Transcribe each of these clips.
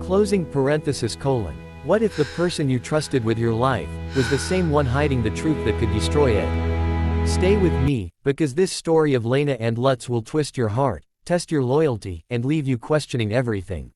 Closing parenthesis colon. What if the person you trusted with your life was the same one hiding the truth that could destroy it? Stay with me, because this story of Leyna and Lutz will twist your heart, test your loyalty, and leave you questioning everything.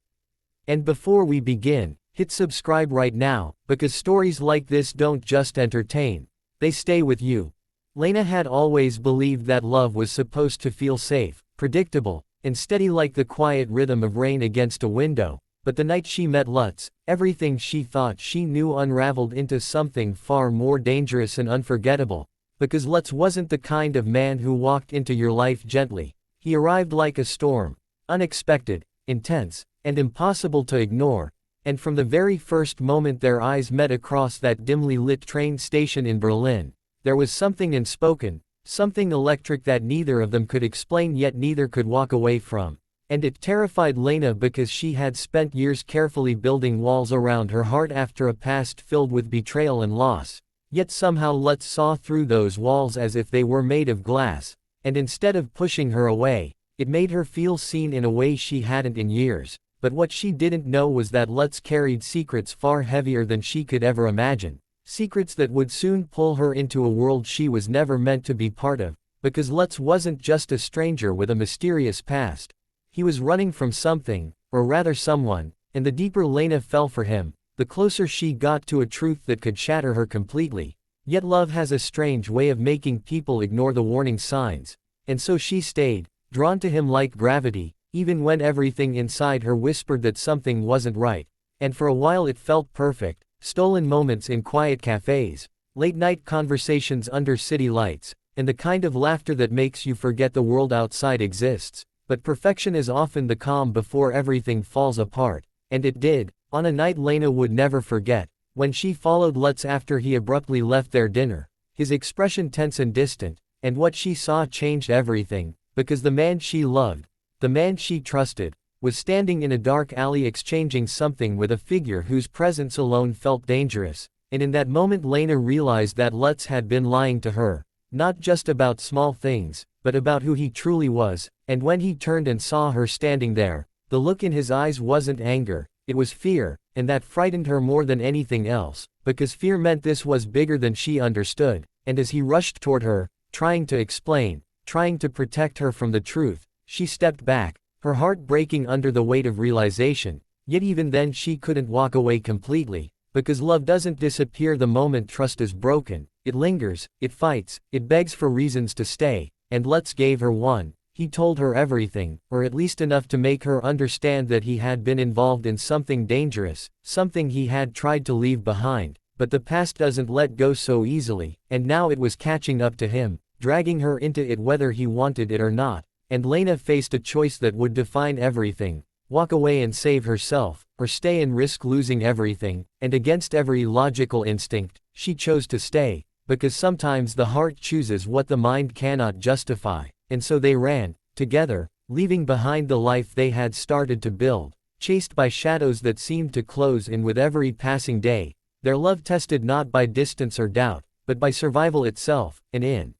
And before we begin, hit subscribe right now, because stories like this don't just entertain, they stay with you. Leyna had always believed that love was supposed to feel safe, predictable, and steady like the quiet rhythm of rain against a window. But the night she met Lutz, everything she thought she knew unraveled into something far more dangerous and unforgettable. Because Lutz wasn't the kind of man who walked into your life gently. He arrived like a storm, unexpected, intense, and impossible to ignore. And from the very first moment their eyes met across that dimly lit train station in Berlin, there was something unspoken, something electric that neither of them could explain yet neither could walk away from. And it terrified Leyna because she had spent years carefully building walls around her heart after a past filled with betrayal and loss. Yet somehow Lutz saw through those walls as if they were made of glass, and instead of pushing her away, it made her feel seen in a way she hadn't in years. But what she didn't know was that Lutz carried secrets far heavier than she could ever imagine. Secrets that would soon pull her into a world she was never meant to be part of. Because Lutz wasn't just a stranger with a mysterious past. He was running from something, or rather someone, and the deeper Leyna fell for him, the closer she got to a truth that could shatter her completely. Yet love has a strange way of making people ignore the warning signs. And so she stayed, drawn to him like gravity, even when everything inside her whispered that something wasn't right. And for a while it felt perfect, stolen moments in quiet cafes, late-night conversations under city lights, and the kind of laughter that makes you forget the world outside exists. But perfection is often the calm before everything falls apart, and it did, on a night Leyna would never forget, when she followed Lutz after he abruptly left their dinner, his expression tense and distant, and what she saw changed everything, because the man she loved, the man she trusted, was standing in a dark alley exchanging something with a figure whose presence alone felt dangerous, and in that moment Leyna realized that Lutz had been lying to her, not just about small things, but about who he truly was. And when he turned and saw her standing there, the look in his eyes wasn't anger, it was fear, and that frightened her more than anything else, because fear meant this was bigger than she understood. And as he rushed toward her, trying to explain, trying to protect her from the truth, she stepped back, her heart breaking under the weight of realization. Yet even then she couldn't walk away completely, because love doesn't disappear the moment trust is broken. It lingers, it fights, it begs for reasons to stay, and Lutz gave her one. He told her everything, or at least enough to make her understand that he had been involved in something dangerous, something he had tried to leave behind. But the past doesn't let go so easily, and now it was catching up to him, dragging her into it whether he wanted it or not. And Leyna faced a choice that would define everything: walk away and save herself, or stay and risk losing everything. And against every logical instinct, she chose to stay, because sometimes the heart chooses what the mind cannot justify. And so they ran, together, leaving behind the life they had started to build, chased by shadows that seemed to close in with every passing day, their love tested not by distance or doubt, but by survival itself. And in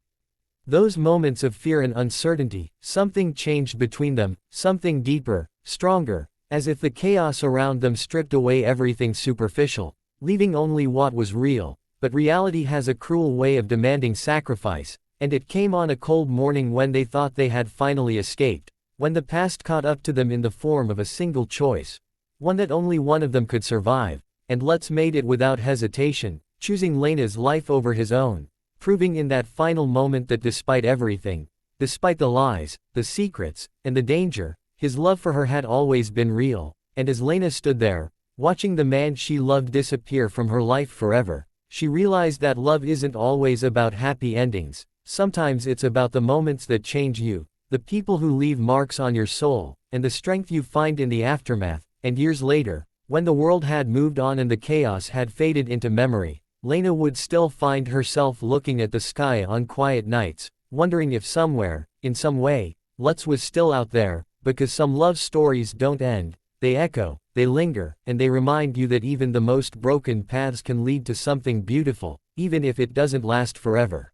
those moments of fear and uncertainty, something changed between them, something deeper, stronger, as if the chaos around them stripped away everything superficial, leaving only what was real. But reality has a cruel way of demanding sacrifice. And it came on a cold morning when they thought they had finally escaped, when the past caught up to them in the form of a single choice, one that only one of them could survive. And Lutz made it without hesitation, choosing Leyna's life over his own, proving in that final moment that despite everything, despite the lies, the secrets, and the danger, his love for her had always been real. And as Leyna stood there, watching the man she loved disappear from her life forever, she realized that love isn't always about happy endings. Sometimes it's about the moments that change you, the people who leave marks on your soul, and the strength you find in the aftermath. And years later, when the world had moved on and the chaos had faded into memory, Leyna would still find herself looking at the sky on quiet nights, wondering if somewhere, in some way, Lutz was still out there. Because some love stories don't end, they echo, they linger, and they remind you that even the most broken paths can lead to something beautiful, even if it doesn't last forever.